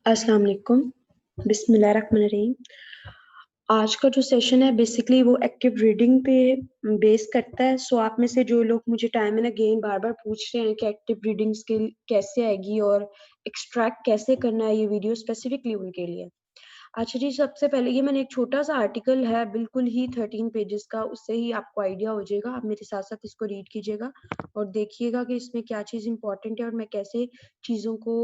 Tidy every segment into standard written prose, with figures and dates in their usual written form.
अस्सलाम वालेकुम। बिस्मिल्लाहिर्रहमानिर्रहीम। आज का जो सेशन है बेसिकली वो एक्टिव रीडिंग पे बेस करता है। सो आप में से जो लोग मुझे टाइम एंड अगेन बार-बार पूछ रहे हैं कि एक्टिव रीडिंग स्किल कैसे आएगी और एक्सट्रैक्ट कैसे करना है, ये वीडियो स्पेसिफिकली उनके लिए। अच्छा जी, सबसे पहले ये मैंने एक छोटा-सा आर्टिकल है, बिल्कुल ही 13 पेजेज़ का, उससे ही आपको आइडिया हो जाएगा। आप मेरे साथ-साथ इसको रीड कीजिएगा और देखिएगा कि इसमें क्या चीज़ इम्पोर्टेंट है और मैं कैसे चीज़ों को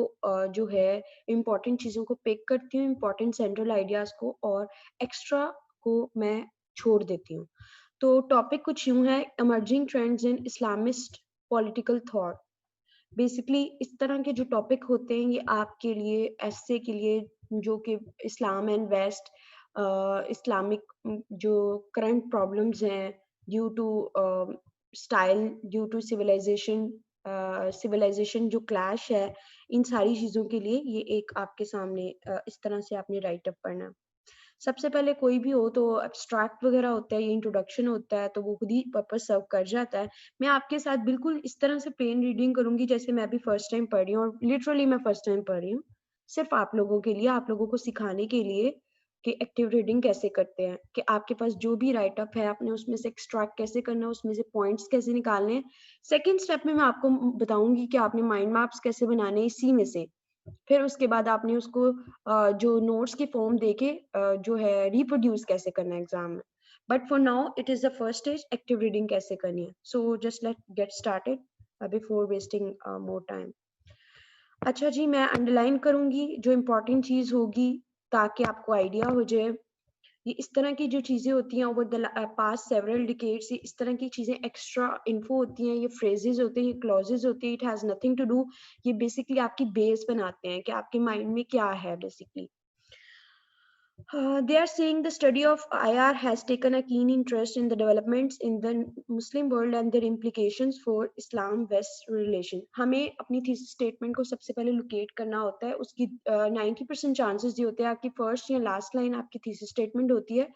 जो है इम्पोर्टेंट चीज़ों को पिक करती हूँ, इम्पोर्टेंट सेंट्रल आइडियाज़ को और एक्स्ट्रा को मैं छोड़ देती हूँ। तो टॉपिक कुछ यूँ है, emerging trends in Islamist political thought. Basically इस तरह के जो टॉपिक होते हैं ये आपके लिए एस्से के लिए जो कि इस्लाम एंड वेस्ट इस्लामिक जो करंट प्रॉब्लम्स हैं due to style due to civilisation जो क्लैश है इन सारी चीज़ों के लिए ये एक आपके सामने इस तरह से आपने राइट अप पढ़ना है। सबसे पहले कोई भी हो तो एब्स्ट्रैक्ट वगैरह होता है, ये इंट्रोडक्शन होता है तो वो खुद ही पर्पस सर्व कर जाता है। मैं आपके साथ बिल्कुल इस तरह से प्लेन रीडिंग करूँगी जैसे मैं भी फर्स्ट टाइम पढ़ रही हूँ और लिटरली मैं फर्स्ट टाइम पढ़ रही हूँ। सिर्फ़ आप लोगों के लिए, आप लोगों को सिखाने के लिए कि एक्टिव रीडिंग कैसे करते हैं, कि आपके पास जो भी राइट अप है आपने उसमें से एक्सट्रैक्ट कैसे करना है, उसमें से पॉइंट्स कैसे निकालने हैं। सेकंड स्टेप में मैं आपको बताऊँगी कि आपने माइंड मैप्स कैसे बनाने हैं इसी में से। फिर उसके बाद आपने उसको जो नोट्स की फॉर्म देके जो है रिप्रोड्यूस कैसे करना है एग्जाम में। But for now it is the first stage, active reading कैसे करनी है। So just let get started before wasting more time. अच्छा जी, मैं अंडरलाइन करूँगी जो इम्पोर्टेंट चीज़ होगी ताकि आपको आइडिया हो जाए। ये इस तरह की जो चीज़ें होती हैं over the past several decades, ये इस तरह की चीज़ें एक्स्ट्रा इन्फो होती हैं, ये फ्रेजेस होते हैं, ये क्लॉजेस होती हैं, it has nothing to do. ये बेसिकली आपकी बेस बनाते हैं कि आपके माइंड में क्या है basically. They are saying the study of IR has taken a keen interest in the developments in the Muslim world and their implications for Islam-West relation. हमें अपनी थीसिस स्टेटमेंट को सबसे पहले लोकेट करना होता है। उसकी 90% चांसेस ये होते हैं आपकी फर्स्ट या लास्ट लाइन आपकी थीसिस स्टेटमेंट होती है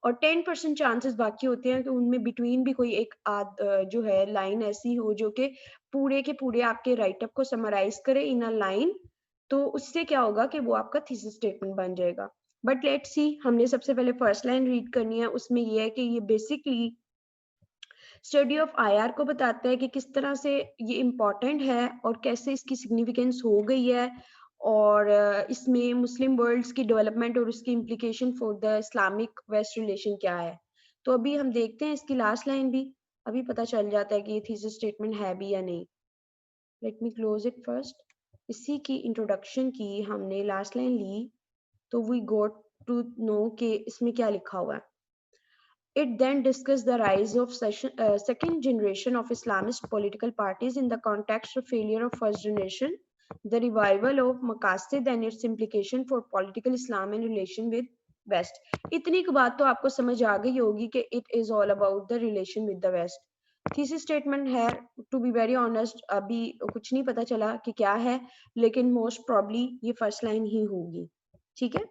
और 10% चांसेस बाकी होते हैं कि उनमें बिटवीन भी कोई एक जो है लाइन ऐसी हो जो कि पूरे के पूरे आपके राइटअप को समराइज करे इन अ लाइन। तो उससे क्या होगा कि वो आपका थीसिस स्टेटमेंट बन जाएगा। बट लेट्स सी, हमने सबसे पहले फर्स्ट लाइन रीड करनी है। उसमें ये है कि ये बेसिकली स्टडी ऑफ आईआर को बताता है कि किस तरह से ये इम्पोर्टेंट है और कैसे इसकी सिग्निफिकेंस हो गई है और इसमें मुस्लिम वर्ल्ड्स की डेवलपमेंट और उसकी implication for the Islamic West relation क्या है। तो अभी हम देखते हैं इसकी लास्ट लाइन भी, अभी पता चल जाता है कि ये थीसिस स्टेटमेंट है भी या नहीं। Let me close it first. इसी की इंट्रोडक्शन की हमने लास्ट लाइन ली तो वी गोट टू नो कि इसमें क्या लिखा हुआ है। It then discussed the rise of second generation of Islamist political parties in the context of failure of first generation, the revival of Maqasid and its implication for political Islam in relation with West. इतनी की बात तो आपको समझ आ गई होगी कि it is all about the relation with the West. Thesis statement है, टू बी वेरी ऑनेस्ट अभी कुछ नहीं पता चला कि क्या है, लेकिन मोस्ट प्रॉब्ली ये फर्स्ट लाइन ही होगी। ठीक है,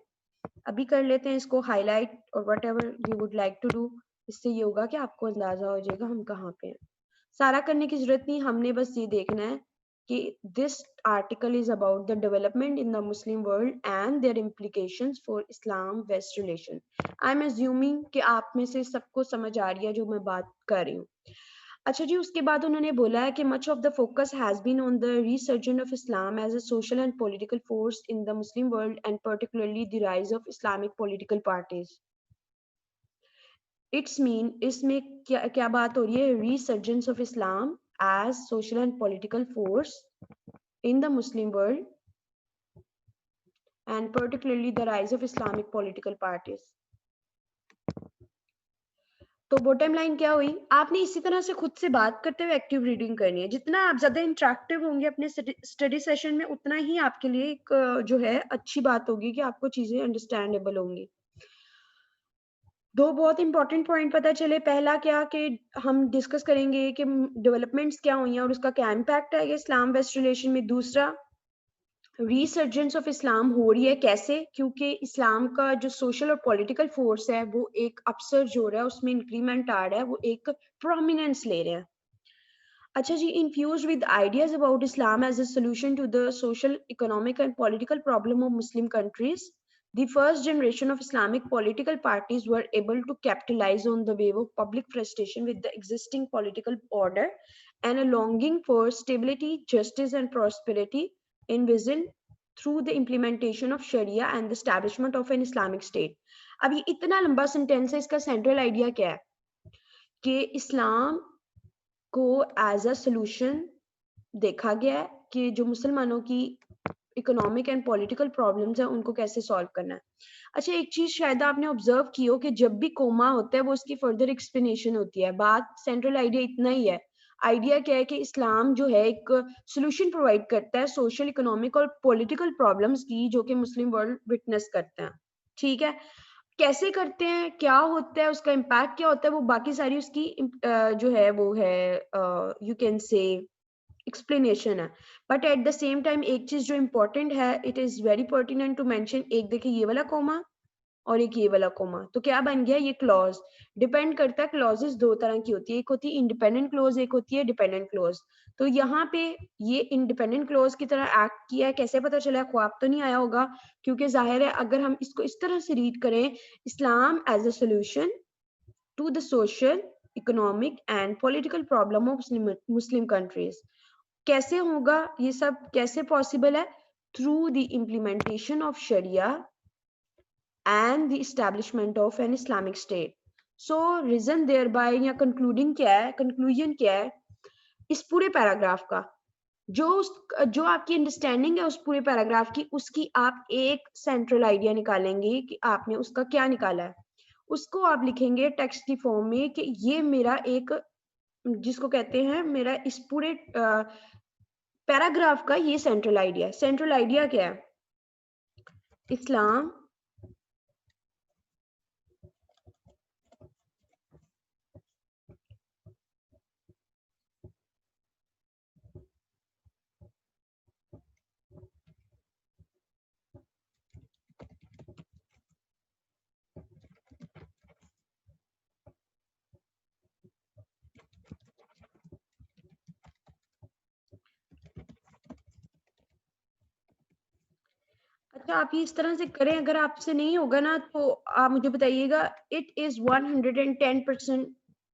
अभी कर लेते हैं इसको हाईलाइट और whatever you would like to do. इससे ये होगा कि आपको अंदाजा हो जाएगा हम कहाँ पे हैं। सारा करने की जरूरत नहीं, हमने बस ये देखना है कि this article is about the development in the Muslim world and their implications for Islam waste relation. I am assuming कि आप में से सबको समझ आ रही है जो मैं बात कर रही हूँ। अच्छा जी, उसके बाद उन्होंने बोला है कि much of the focus has been on the resurgence of Islam as a social and political force in the Muslim world and particularly the rise of Islamic political parties. It's mean इसमें क्या क्या बात हो रही है, resurgence of Islam as social and political force in the Muslim world and particularly the rise of Islamic political parties. तो bottom line क्या हुई, आपने इसी तरह से खुद से बात करते हुए एक्टिव रीडिंग करनी है। जितना आप ज्यादा इंटरेक्टिव होंगे अपने स्टडी सेशन में उतना ही आपके लिए एक जो है अच्छी बात होगी कि आपको चीजें अंडरस्टैंडेबल होंगी। दो बहुत इंपॉर्टेंट पॉइंट पता चले। पहला क्या कि हम डिस्कस करेंगे कि डेवलपमेंट्स क्या हुई हैं और उसका क्या इम्पैक्ट है इस्लाम वेस्ट रिलेशन में। दूसरा, रिसर्जेंस ऑफ इस्लाम हो रही है कैसे, क्योंकि इस्लाम का जो सोशल और पॉलिटिकल फोर्स है वो एक अपसर्ज हो रहा है, उसमें इंक्रीमेंट आ रहा है, वो एक प्रोमिनेंस ले रहे हैं। अच्छा जी, infused with ideas about Islam as a solution to the social, economic, and political problem of Muslim countries, the first generation of Islamic political parties were able to capitalize on the wave of public frustration with the existing political order and a longing for stability, justice, and prosperity envisioned through the implementation of Sharia and the establishment of an Islamic state. अब ये इतना लंबा sentence है, इसका central idea क्या है कि इस्लाम को एज अ सोल्यूशन देखा गया है कि जो मुसलमानों की इकोनॉमिक एंड पॉलिटिकल प्रॉब्लम्स है उनको कैसे सॉल्व करना है। अच्छा, एक चीज शायद आपने ऑब्जर्व की हो कि जब भी कोमा होता है वो उसकी फर्दर एक्सप्लेनेशन होती है। बात सेंट्रल आइडिया इतना ही है। आइडिया क्या है कि इस्लाम जो है एक सोल्यूशन प्रोवाइड करता है सोशल, इकोनॉमिक और पॉलिटिकल प्रॉब्लम्स की जो कि मुस्लिम वर्ल्ड विटनेस करते हैं। ठीक है, कैसे करते हैं, क्या होता है, उसका इम्पैक्ट क्या होता है, वो बाकी सारी उसकी जो है वो है यू कैन से एक्सप्लेनेशन है। But at the same time एक चीज जो इम्पोर्टेंट है, it is very pertinent to mention, एक देखिए ये वाला कोमा और एक ये वाला कोमा, तो क्या बन गया ये क्लॉज। डिपेंड करता है, क्लॉजेस दो तरह की होती है, एक होती है इंडिपेंडेंट क्लोज, एक होती है डिपेंडेंट क्लोज। तो यहाँ पे ये इंडिपेंडेंट क्लोज की तरह एक्ट किया है, कैसे पता चला, ख्वाब तो नहीं आया होगा, क्योंकि जाहिर है अगर हम इसको इस तरह से रीड करें, Islam as a solution to the social, economic and political problem of Muslim countries, कैसे होगा ये सब, कैसे पॉसिबल है, through the implementation of sharia and the establishment of an Islamic state. So reason thereby या concluding क्या है, conclusion क्या है इस पूरे पैराग्राफ का, जो आपकी अंडरस्टैंडिंग है उस पूरे पैराग्राफ की, उसकी आप एक सेंट्रल आइडिया निकालेंगे कि आपने उसका क्या निकाला है। उसको आप लिखेंगे टेक्स्ट की फॉर्म में कि ये मेरा एक, जिसको कहते हैं मेरा इस पूरे पैराग्राफ का ये सेंट्रल आइडिया है। सेंट्रल आइडिया क्या है, इस्लाम अच्छा, आप ये इस तरह से करें, अगर आपसे नहीं होगा ना तो आप मुझे बताइएगा। इट इज 110%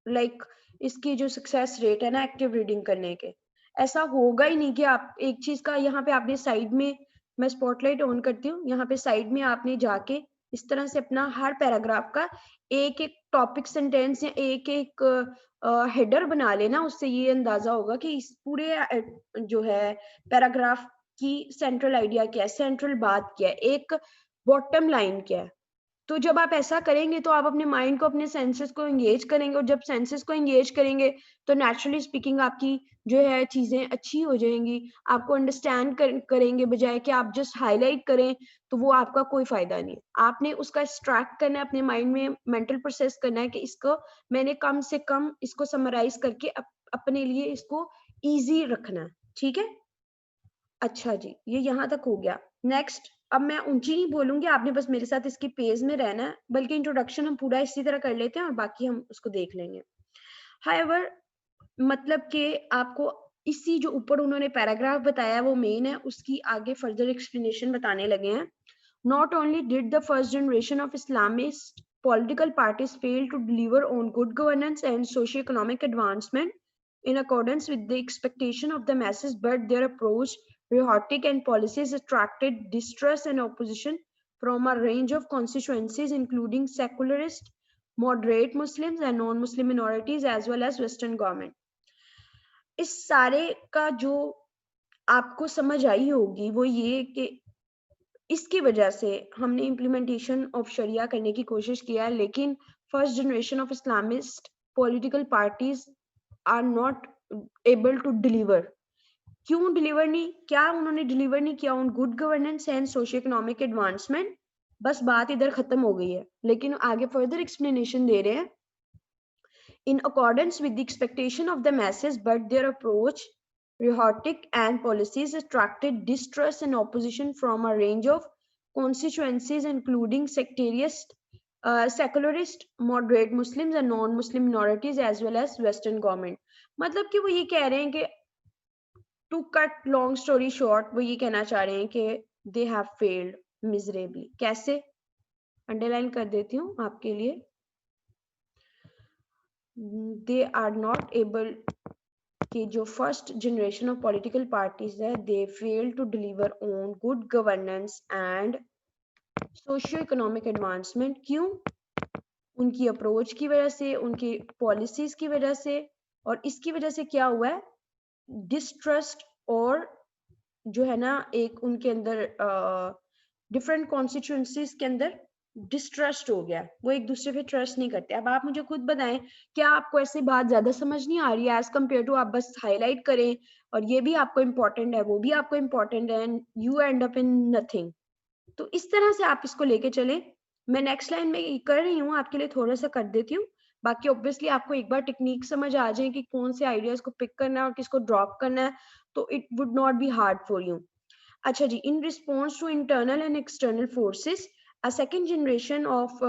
लाइक इसकी जो सक्सेस रेट है ना एक्टिव रीडिंग करने के, ऐसा होगा ही नहीं कि आप एक चीज का यहाँ पे आपने साइड में, मैं स्पॉटलाइट ऑन करती हूँ, यहाँ पे साइड में आपने जाके इस तरह से अपना हर पैराग्राफ का एक एक टॉपिक सेंटेंस या एक एक हेडर बना लेना, उससे ये अंदाजा होगा कि इस पूरे जो है पैराग्राफ की सेंट्रल आइडिया क्या है, सेंट्रल बात क्या है, एक बॉटम लाइन क्या है। तो जब आप ऐसा करेंगे तो आप अपने माइंड को, अपने सेंसेस को एंगेज करेंगे, और जब सेंसेस को एंगेज करेंगे तो नेचुरली स्पीकिंग आपकी जो है चीजें अच्छी हो जाएंगी। आपको अंडरस्टैंड करेंगे बजाय कि आप जस्ट हाईलाइट करें, तो वो आपका कोई फायदा नहीं। आपने उसका एक्सट्रैक्ट करना है, अपने माइंड में मेंटल प्रोसेस करना है कि इसको मैंने कम से कम इसको समराइज करके अपने लिए इसको ईजी रखना है। ठीक है, अच्छा जी, ये यहाँ तक हो गया। नेक्स्ट, अब मैं ऊंची नहीं बोलूंगी, आपने बस मेरे साथ इसकी पेज में रहना है, बल्कि इंट्रोडक्शन हम पूरा इसी तरह कर लेते हैं और बाकी हम उसको देख लेंगे। हाउएवर, मतलब कि आपको इसी जो ऊपर उन्होंने पैराग्राफ बताया वो मेन है, उसकी आगे फर्दर एक्सप्लेनेशन बताने लगे हैं। Not only did the first generation of Islamist political parties fail to deliver on good governance and socio-economic advancement in accordance with the expectation of the masses, but their approach, rhetoric, and policies attracted distrust and opposition from a range of constituencies, including secularist, moderate Muslims, and non-Muslim minorities, as well as Western government. इस सारे का जो आपको समझ आई होगी वो ये कि इसकी वजह से हमने इम्प्लीमेंटेशन ऑफ शरिया करने की कोशिश किया है, लेकिन first generation of Islamist political parties are not able to deliver. क्यों डिलीवर नहीं, क्या उन्होंने डिलीवर नहीं किया on good governance and socio economic advancement, बस बात इधर खत्म हो गई है। लेकिन आगे फर्दर एक्सप्लेनेशन दे रहे हैं, in accordance with the expectation of the masses, but their approach, rhetoric, and policies attracted distrust and opposition from a range of constituencies, including sectarian, secularist moderate Muslims and non Muslim minorities as well as western government. मतलब कि वो ये कह रहे हैं कि to cut long story short, वो ये कहना चाह रहे हैं कि दे हैव फेल्ड मिजरेबली। कैसे? अंडरलाइन कर देती हूँ आपके लिए। दे आर नॉट एबल, कि जो first generation of political parties है, they fail to deliver on good governance and socio economic advancement. क्यों? उनकी अप्रोच की वजह से, उनकी पॉलिसीज की वजह से, और इसकी वजह से क्या हुआ है, डिस्ट्रस्ट, और जो है ना एक उनके अंदर डिफरेंट कॉन्स्टिट्यूंसीज के अंदर डिस्ट्रस्ट हो गया, वो एक दूसरे पे ट्रस्ट नहीं करते। अब आप मुझे खुद बताएं, क्या आपको ऐसी बात ज्यादा समझ नहीं आ रही है एज कम्पेयर टू आप बस हाईलाइट करें और ये भी आपको इम्पोर्टेंट है, वो भी आपको इम्पोर्टेंट है, and you and up in nothing. तो इस तरह से आप इसको लेके चलें। मैं नेक्स्ट लाइन में कर रही हूँ आपके लिए, थोड़ा सा कर देती हूँ। बाकी ऑब्वियसली आपको एक बार टेक्निक समझ आ जाए कि कौन से आइडियाज को पिक करना है और किसको ड्रॉप करना है, तो it would not be hard for you. अच्छा जी, in response to internal and external forces, a second generation of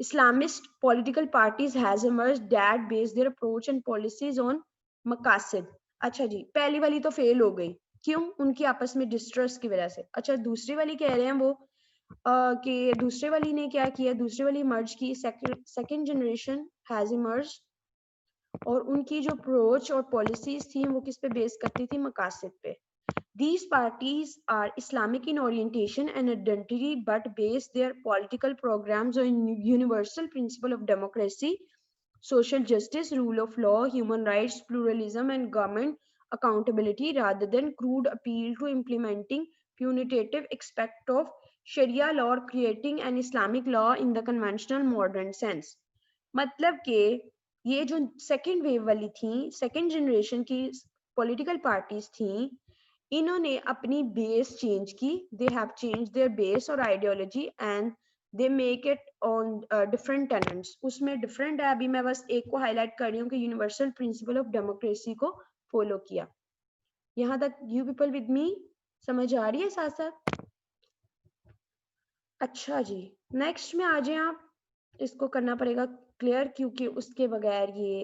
Islamist political parties has emerged that base their approach and policies on मकासद। अच्छा जी, पहली वाली तो fail हो गई, क्यों? उनकी आपस में डिस्ट्रस्ट की वजह से। अच्छा, दूसरी वाली कह रहे हैं वो कि दूसरे वाली ने क्या किया, दूसरी वाली इमर्ज की, सेकंड जनरेशन हैज इमर्ज, और उनकी जो अप्रोच और पॉलिसीज थी वो किस पे बेस करती थी, मकासद पे। These parties are Islamic in orientation and identity, but base their political programs on universal principle of democracy, social justice, rule of law, human rights, pluralism, and government accountability, rather than crude appeal to implementing punitive aspect of Sharia law or creating an Islamic law in the conventional modern sense. मतलब कि ये जो second wave वाली थी, second generation की political parties थी, इन्होंने अपनी बेस चेंज की, they have change their base और ideology, and they make it on different tenets. उसमें डिफरेंट है, अभी मैं बस एक को हाईलाइट कर रही हूँ कि यूनिवर्सल प्रिंसिपल ऑफ डेमोक्रेसी को फॉलो किया। यहाँ तक यू पीपल विद मी समझ आ रही है साथ साथ? अच्छा जी, नेक्स्ट में आ जाए आप। इसको करना पड़ेगा क्लियर, क्योंकि उसके बगैर ये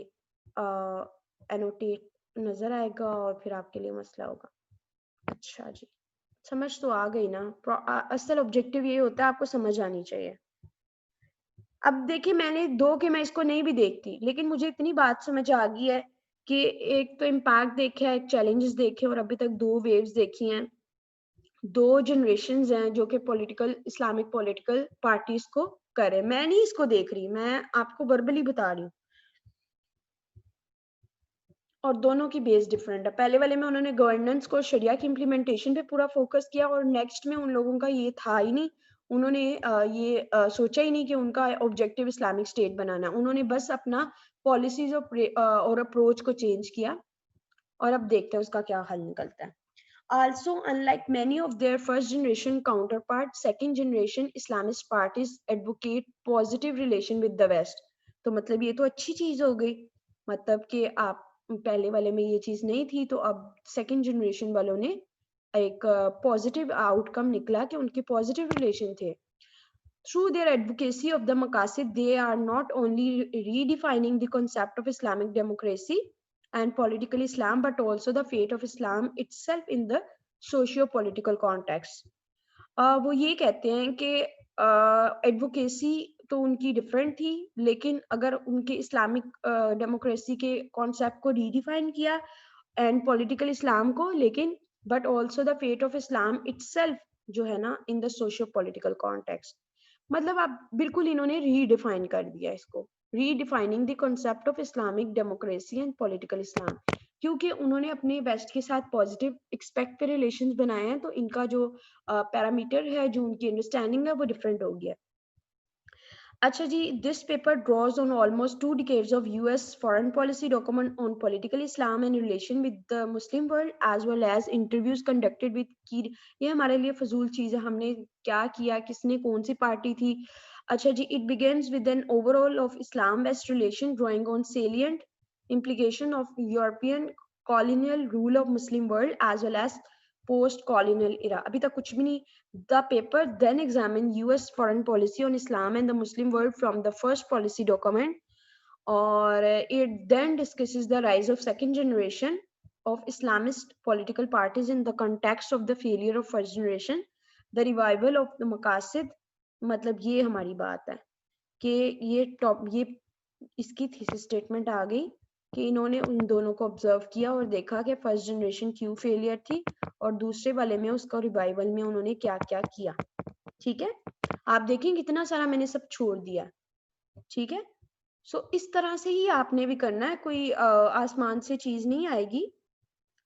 एनोटेट नजर आएगा और फिर आपके लिए मसला होगा। अच्छा जी, समझ तो आ गई ना? असल ऑब्जेक्टिव ये होता है, आपको समझ आनी चाहिए। अब देखिए, मैंने दो के मैं इसको नहीं भी देखती, लेकिन मुझे इतनी बात समझ आ गई है कि एक तो इम्पैक्ट देखा है, एक चैलेंजेस देखे, और अभी तक दो वेव्स देखी हैं, दो जनरेशन्स हैं जो कि पॉलिटिकल इस्लामिक पॉलिटिकल पार्टीज को करे। मैं नहीं इसको देख रही, मैं आपको वर्बली बता रही हूँ, और दोनों की बेस डिफरेंट है। पहले वाले में उन्होंने गवर्नेंस को, शरिया की इम्प्लीमेंटेशन पे पूरा फोकस किया, और नेक्स्ट में उन लोगों का ये था ही नहीं, उन्होंने ये सोचा ही नहीं कि उनका ऑब्जेक्टिव इस्लामिक स्टेट बनाना। उन्होंने बस अपना पॉलिसीज और अप्रोच को चेंज किया, और अब देखते हैं उसका क्या हल निकलता है। Also, unlike many of their first generation counterparts, second generation Islamist parties advocate positive relation with the West. तो मतलब ये तो अच्छी चीज हो गई, मतलब कि आप पहले वाले में ये चीज नहीं थी, तो अब सेकंड जनरेशन वालों ने एक पॉजिटिव आउटकम निकला कि उनके पॉजिटिव रिलेशन थे। Through their advocacy of the Maqasid, they are not only redefining the concept of Islamic democracy and political Islam, but also the fate of Islam itself in the socio-political context. वो ये कहते हैं कि advocacy तो उनकी different थी, लेकिन अगर उनके इस्लामिक डेमोक्रेसी के कॉन्सेप्ट को रीडिफाइन किया एंड पॉलिटिकल इस्लाम को, लेकिन but also the fate of Islam itself जो है ना in the socio political context. मतलब आप बिल्कुल इन्होंने रीडिफाइन कर दिया इसको, redefining the concept of Islamic democracy and political Islam, क्योंकि उन्होंने अपने वेस्ट के साथ पॉजिटिव एक्सपेक्ट के रिलेशंस बनाए हैं, तो इनका जो पैरामीटर है, जो उनकी अंडरस्टैंडिंग है, वो डिफरेंट हो गया। अच्छा जी, this paper draws on almost 2 decades of US foreign policy document on political Islam and relation with the Muslim world, as well as interviews conducted with key। ये हमारे लिए फजूल चीज है, हमने क्या किया, किसने कौन सी पार्टी थी। अच्छा जी, it begins with an overall of Islam-West relation drawing on salient implication of European colonial rule of Muslim world as well as post colonial era, अभी तक कुछ भी नहीं. The paper then examine US foreign policy on Islam and the Muslim world from the first policy document, और it then discusses the rise of second generation of Islamist political parties in the context of the failure of first generation, the revival of the maqasid. मतलब ये हमारी बात है कि ये इसकी thesis statement आ गई कि इन्होंने उन दोनों को ऑब्जर्व किया और देखा कि फर्स्ट जनरेशन क्यों फेलियर थी और दूसरे वाले में उसका रिवाइवल में उन्होंने क्या क्या किया. ठीक है, आप देखें कितना सारा मैंने सब छोड़ दिया. ठीक है, इस तरह से ही आपने भी करना है, कोई आसमान से चीज नहीं आएगी.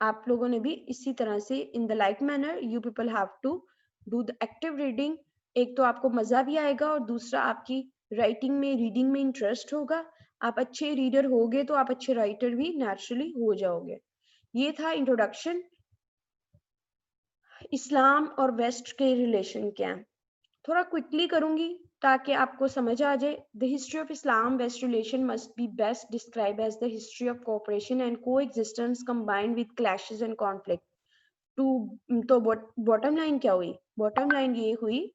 आप लोगों ने भी इसी तरह से in the like manner you people have to do the active reading. एक तो आपको मजा भी आएगा और दूसरा आपकी राइटिंग में रीडिंग में इंटरेस्ट होगा. आप अच्छे रीडर होगे तो आप अच्छे राइटर भी नेचुरली हो जाओगे. ये था इंट्रोडक्शन. इस्लाम और वेस्ट के रिलेशन क्या है थोड़ा क्विकली करूंगी ताकि आपको समझ आ जाए. The history of Islam waste relation must be best describe as the history of cooperation and coexistence combined with clashes and conflict. तो बॉटम लाइन क्या हुई? बॉटम लाइन ये हुई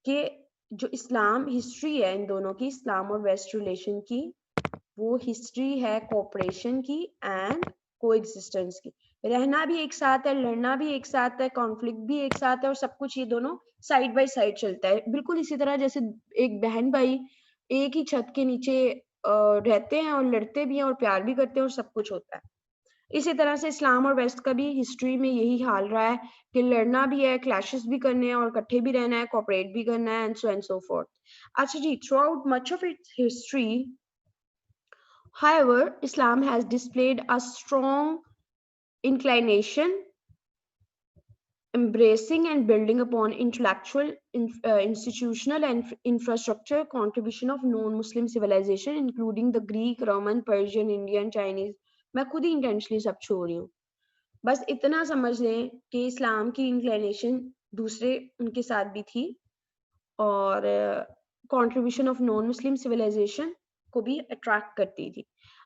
कि जो इस्लाम हिस्ट्री है इन दोनों की, इस्लाम और वेस्ट रिलेशन की, वो हिस्ट्री है कोऑपरेशन की एंड को एग्जिस्टेंस की. रहना भी एक साथ है, लड़ना भी एक साथ है, कॉन्फ्लिक्ट भी एक साथ है और सब कुछ ये दोनों साइड बाय साइड चलता है. बिल्कुल इसी तरह जैसे एक बहन भाई एक ही छत के नीचे रहते हैं और लड़ते भी हैं और प्यार भी करते हैं और सब कुछ होता है. इसी तरह से इस्लाम और वेस्ट का भी हिस्ट्री में यही हाल रहा है कि लड़ना भी है, क्लैशेस भी करने हैं और इकट्ठे भी रहना है, कोऑपरेट भी करना है एंड सो फोर्थ. अच्छा जी, throughout much of its history, however, Islam has displayed a strong inclination embracing and building upon intellectual, institutional and infrastructure contribution of non-Muslim civilization, including the Greek, Roman, Persian, Indian, Chinese. मैं खुद ही intentionally सब छोड़ रही हूँ. बस इतना समझ लें कि इस्लाम की इंक्लिनेशन दूसरे उनके साथ भी थी और contribution of non Muslim civilisation को भी अट्रैक्ट करती थी.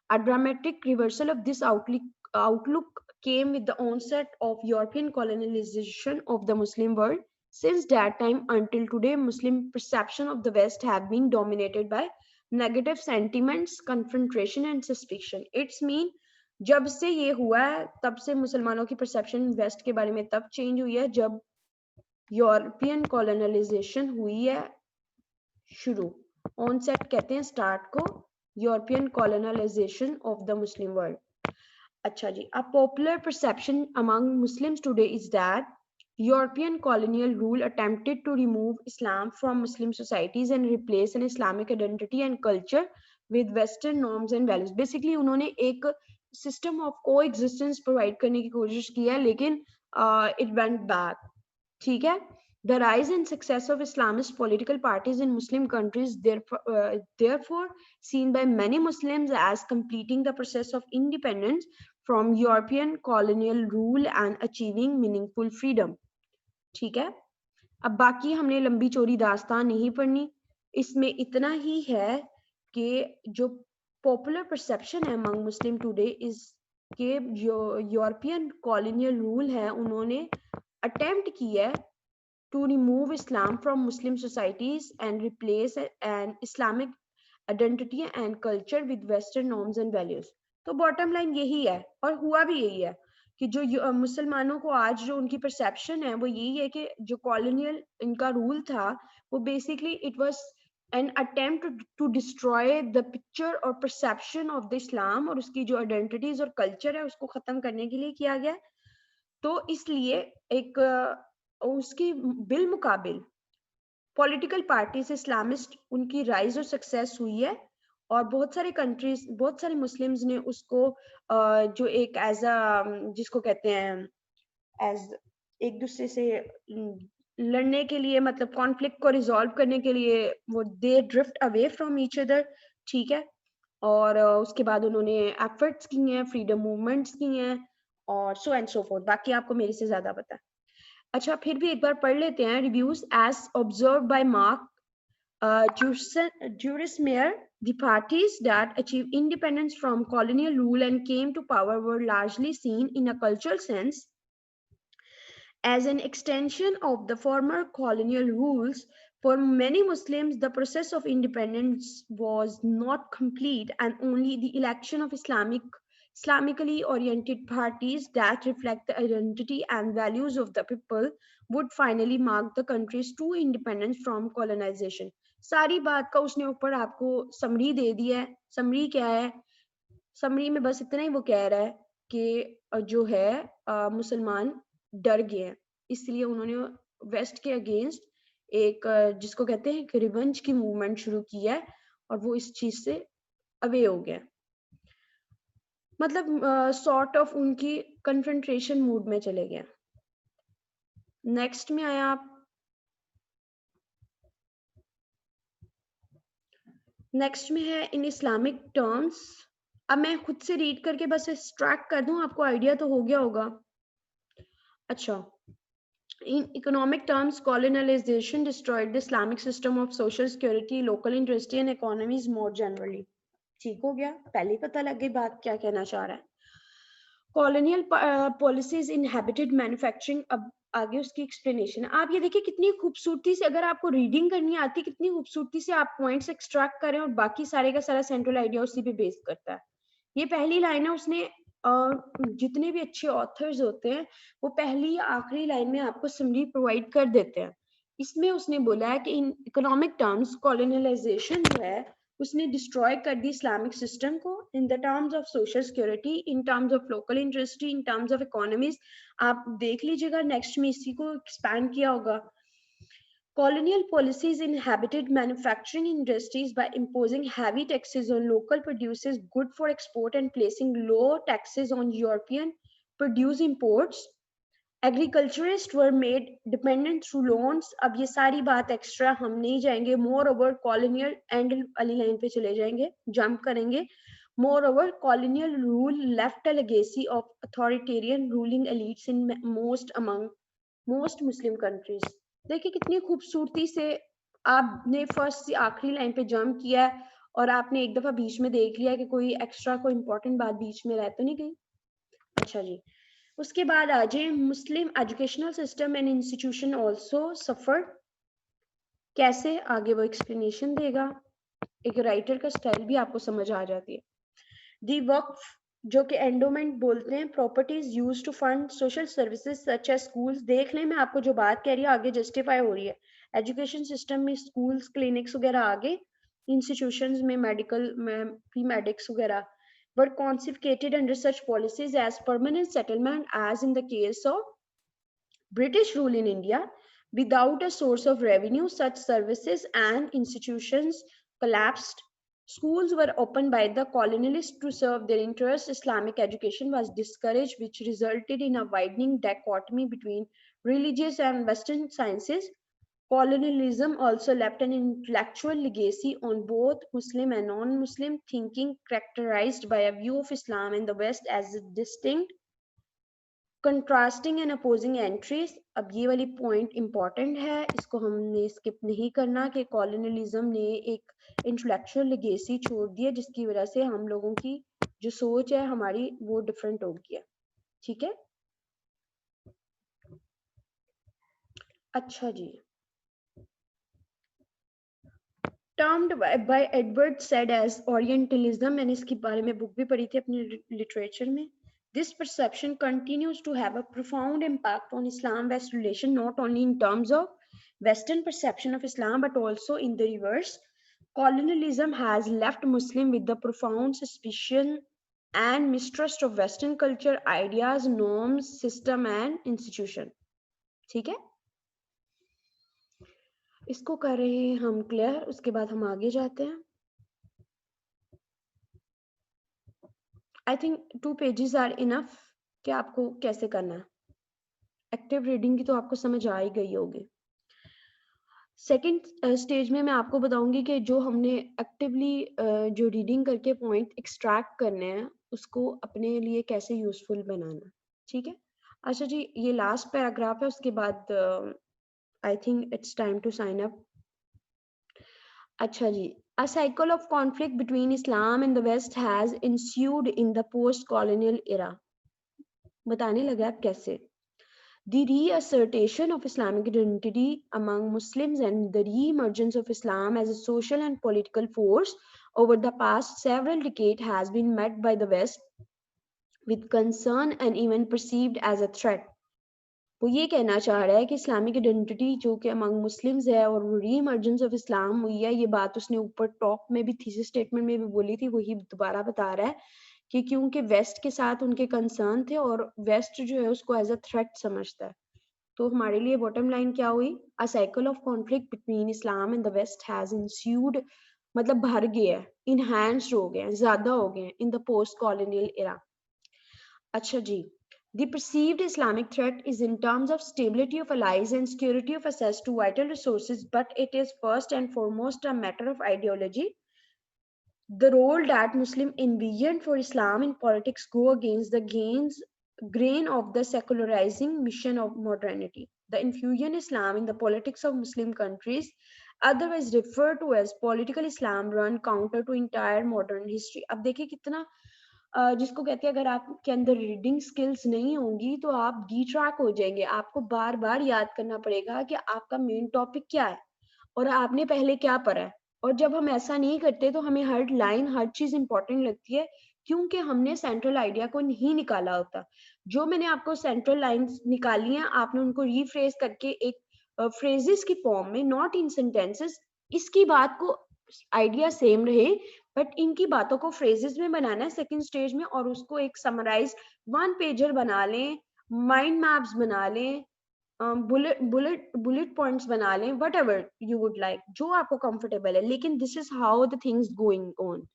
A dramatic reversal of this outlook came with the onset of European colonization of the Muslim world. Since that time until today, Muslim perception of the West have been dominated by negative sentiments, confrontation and suspicion. It's mean जब से ये हुआ है तब से मुसलमानों की perception waste के बारे में तब चेंज हुई है जब यूरोपियन कॉलोनाइजेशन हुई है शुरू. ऑनसेट कहते हैं स्टार्ट को, European colonisation of the Muslim world. अच्छा जी, a popular perception among Muslims today is that European colonial rule attempted to remove Islam from Muslim societies and replace an Islamic identity and culture with Western norms and values. Basically उन्होंने एक system of को existence provide करने की कोशिश की है लेकिन it went back. ठीक है. The rise and success of Islamist political parties in Muslim countries, therefore seen by many Muslims as completing the process of independence from European colonial rule and achieving meaningful freedom. ठीक है. अब बाकी हमने लंबी चौड़ी दास्तान नहीं पढ़नी, इसमें इतना ही है कि जो पॉपुलर परसेप्शन है अमंग मुस्लिम टुडे इज कि जो यूरोपियन कॉलोनियल रूल है उन्होंने अटेम्प्ट किया है to remove Islam from Muslim societies and replace an Islamic identity and culture with Western norms and values. तो बॉटम लाइन यही है और हुआ भी यही है कि जो मुसलमानों को आज जो उनकी परसेप्शन है वो यही है कि जो कॉलोनियल इनका रूल था वो basically it was an attempt to destroy the picture और परसेप्शन ऑफ द इस्लाम और उसकी जो आइडेंटिटीज और कल्चर है उसको खत्म करने के लिए किया गया. तो इसलिए एक उसकी बिल मुकाबिल पॉलिटिकल पार्टीज इस्लामिस्ट उनकी राइज और सक्सेस हुई है और बहुत सारे कंट्रीज बहुत सारे मुस्लिम्स ने उसको जो एक एज अ जिसको कहते हैं एज एक दूसरे से लड़ने के लिए मतलब कॉन्फ्लिक्ट को रिजॉल्व करने के लिए वो they drift away from each other. ठीक है. और उसके बाद उन्होंने एफर्ट्स की हैं, फ्रीडम मूवमेंट्स की हैं और सो एंड सो फोर्थ. बाकी आपको मेरे से ज्यादा पता है. अच्छा, फिर भी एक बार पढ़ लेते हैं. Reviews as observe by Mark Jurismeyer, the parties that achieved independence from colonial rule and came to power were largely seen in a cultural sense As an extension of the former colonial rules, for many Muslims, the process of independence was not complete, and only the election of Islamically oriented parties that reflect the identity and values of the people would finally mark the country's true independence from colonization. सारी बात का उसने ऊपर आपको summary दे दिया है। Summary क्या है? समरी में बस इतना ही वो कह रहा है कि जो है मुसलमान डर गए हैं, इसलिए उन्होंने वेस्ट के अगेंस्ट एक जिसको कहते हैं कि रिवेंज की मूवमेंट शुरू की है और वो इस चीज से अवे हो गए, मतलब सॉर्ट ऑफ उनकी कन्फ्रंट्रेशन मूड में चले गए। नेक्स्ट में आया आप, नेक्स्ट में है इन इस्लामिक टर्म्स। अब मैं खुद से रीड करके बस एक्सट्रैक्ट कर दूं, आपको आइडिया तो हो गया होगा। अच्छा, in economic terms, colonialization destroyed the Islamic system of social security, local industry and economies more generally. ठीक हो गया, पहले ही पता लग गई बात क्या कहना चाह रहा है। कॉलोनियल पॉलिसीज इनहेबिटेड मैन्युफैक्चरिंग, अब आगे उसकी एक्सप्लेनेशन। आप ये देखिए कितनी खूबसूरती से, अगर आपको रीडिंग करनी आती है, कितनी खूबसूरती से आप पॉइंट्स एक्सट्रैक्ट करें और बाकी सारे का सारा सेंट्रल आइडिया उसी पे बेस करता है। ये पहली लाइन है, उसने जितने भी अच्छे ऑथर्स होते हैं वो पहली या आखिरी लाइन में आपको समरी प्रोवाइड कर देते हैं। इसमें उसने बोला है कि इन इकोनॉमिक टर्म्स कॉलोनियलाइजेशन जो है उसने डिस्ट्रॉय कर दी इस्लामिक सिस्टम को, in the terms of social security, in terms of local industry, in terms of economies. आप देख लीजिएगा नेक्स्ट में इसी को एक्सपैंड किया होगा। Colonial policies inhibited manufacturing industries by imposing heavy taxes on local producers good for export and placing low taxes on European produce imports. Agriculturists were made dependent through loans. अब ये सारी बात extra हम नहीं जाएंगे। More over colonial and वाली line पे चले जाएंगे, जंप करेंगे। More over colonial rule left a legacy of authoritarian ruling elites in most Muslim countries. देखिए कितनी खूबसूरती से आपने फर्स्ट से आखिरी लाइन पे जंप किया है और आपने एक दफा बीच में देख लिया कि कोई एक्स्ट्रा कोई इंपॉर्टेंट बात बीच में रह तो नहीं गई। अच्छा जी, उसके बाद आ जाए Muslim educational system and institution also suffered. कैसे, आगे वो एक्सप्लेनेशन देगा। एक राइटर का स्टाइल भी आपको समझ आ जाती है। दी वक्फ, जो कि एंडोमेंट बोलते हैं, properties use to fund social services such as schools. देख लें मैं आपको जो बात कह रही हूँ आगे जस्टिफाई हो रही है। एजुकेशन सिस्टम में स्कूल्स, क्लिनिक्स वगैरह आगे, इंस्टीट्यूशंस में मेडिकल में प्री मेडिक्स वगैरह, but confiscated under such policies as permanent settlement, as in the case of British rule in India. Without a source of revenue, such services and institutions collapsed. Schools were opened by the colonialists to serve their interests. Islamic education was discouraged, which resulted in a widening dichotomy between religious and Western sciences. Colonialism also left an intellectual legacy on both Muslim and non-Muslim thinking, characterized by a view of Islam in the West as distinct, contrasting and opposing entries। अब ये वाली point important है, इसको हमने skip नहीं करना कि colonialism ने एक इंटेलेक्चुअल लेगेसी छोड़ दी है जिसकी वजह से हम लोगों की जो सोच है हमारी वो डिफरेंट हो गई है। ठीक है, अच्छा जी। Termed by Edward Said as Orientalism, मैंने इसके बारे में बुक भी पढ़ी थी अपने लिटरेचर में। This perception continues to have a profound impact on Islam-West relation, not only in terms of Western perception of Islam, but also in the reverse. Colonialism has left Muslim with the profound suspicion and mistrust of Western culture, ideas, norms, system, and institution. ठीक है, इसको कर रहे हैं हम clear. उसके बाद हम आगे जाते हैं। I think 2 pages are enough कि आपको कैसे करना है। एक्टिव रीडिंग की तो आपको समझ आ ही गई होगी। सेकंड स्टेज में मैं आपको बताऊंगी कि जो हमने एक्टिवली जो रीडिंग करके पॉइंट एक्सट्रैक्ट करने हैं उसको अपने लिए कैसे यूजफुल बनाना। ठीक है, अच्छा जी, ये लास्ट पैराग्राफ है, उसके बाद I think it's time to sign up. अच्छा जी, a cycle of conflict between Islam and the West has ensued in the post-colonial era. बताने लगा आप कैसे। The reassertion of Islamic identity among Muslims and the re-emergence of Islam as a social and political force over the past several decades has been met by the West with concern and even perceived as a threat. वो ये कहना चाह रहा है कि Islamic identity जो कि among Muslims है और वो रीइमर्जेंस ऑफ इस्लाम हुई है, ये बात उसने ऊपर टॉप में भी थीसिस स्टेटमेंट में भी बोली थी, वही दोबारा बता रहा है कि क्योंकि वेस्ट के साथ उनके कंसर्न थे और वेस्ट जो है उसको एज अ थ्रेट समझता है। तो हमारे लिए बॉटम लाइन क्या हुई, a cycle of conflict between Islam and the west has ensued, मतलब भर गया है, इनहैंस्ड हो गए हैं, ज्यादा हो गए हैं in the post colonial era. अच्छा जी, the perceived Islamic threat is in terms of stability of allies and security of access to vital resources, but it is first and foremost a matter of ideology. The role that Muslim envisioned for Islam in politics go against the grain of the secularizing mission of modernity. The infusion Islam in the politics of Muslim countries, otherwise referred to as political Islam, run counter to entire modern history. अब देखिए कितना जिसको कहते हैं, अगर आपके अंदर reading skills नहीं होंगी तो आप डिट्रैक हो जाएंगे, आपको बार बार याद करना पड़ेगा कि आपका मेन टॉपिक क्या है और आपने पहले क्या पढ़ा है। और जब हम ऐसा नहीं करते तो हमें हर लाइन हर चीज इंपॉर्टेंट लगती है, क्योंकि हमने सेंट्रल आइडिया को नहीं निकाला होता। जो मैंने आपको सेंट्रल लाइंस निकाली हैं, आपने उनको रीफ्रेज करके एक फ्रेजेस की फॉर्म में, नॉट इन सेंटेंसेस, इसकी बात को आइडिया सेम रहे बट इनकी बातों को फ्रेजेस में बनाना है सेकंड स्टेज में, और उसको एक समराइज वन पेजर बना लें, माइंड मैप्स बना लें, बुलेट पॉइंट्स बना लें, what ever you would like, जो आपको कंफर्टेबल है। लेकिन this is how the things going on.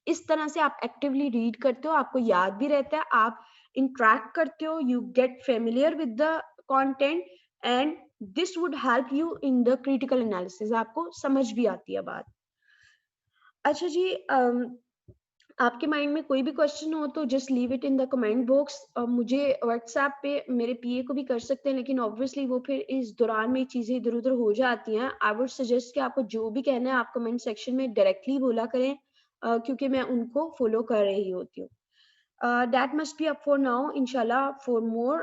इस तरह से आप एक्टिवली रीड करते हो, आपको याद भी रहता है, आप इंट्रैक्ट करते हो, you get familiar with the content, and this would help you in the critical analysis, आपको समझ भी आती है बात। अच्छा जी, आपके माइंड में कोई भी क्वेश्चन हो तो just leave it in the comment box. मुझे व्हाट्सएप पे मेरे पीए को भी कर सकते हैं, लेकिन ऑब्वियसली वो फिर इस दौरान में चीज़ें इधर उधर हो जाती हैं। आई वुड सजेस्ट कि आपको जो भी कहना है आप कमेंट सेक्शन में डायरेक्टली बोला करें, क्योंकि मैं उनको फॉलो कर रही होती हूँ। That must be up for now. Inshallah, for more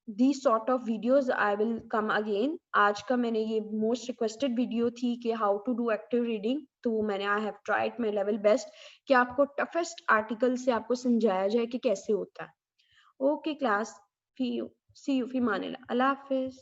these sort of videos, I will come again. आज का मैंने ये most requested video थी कि how to do active reading, तो मैंने I have tried my level best कि आपको toughest article से आपको समझाया जाए कि कैसे होता है। Okay class, see you, fi मानिल्लाह, Allah Hafiz.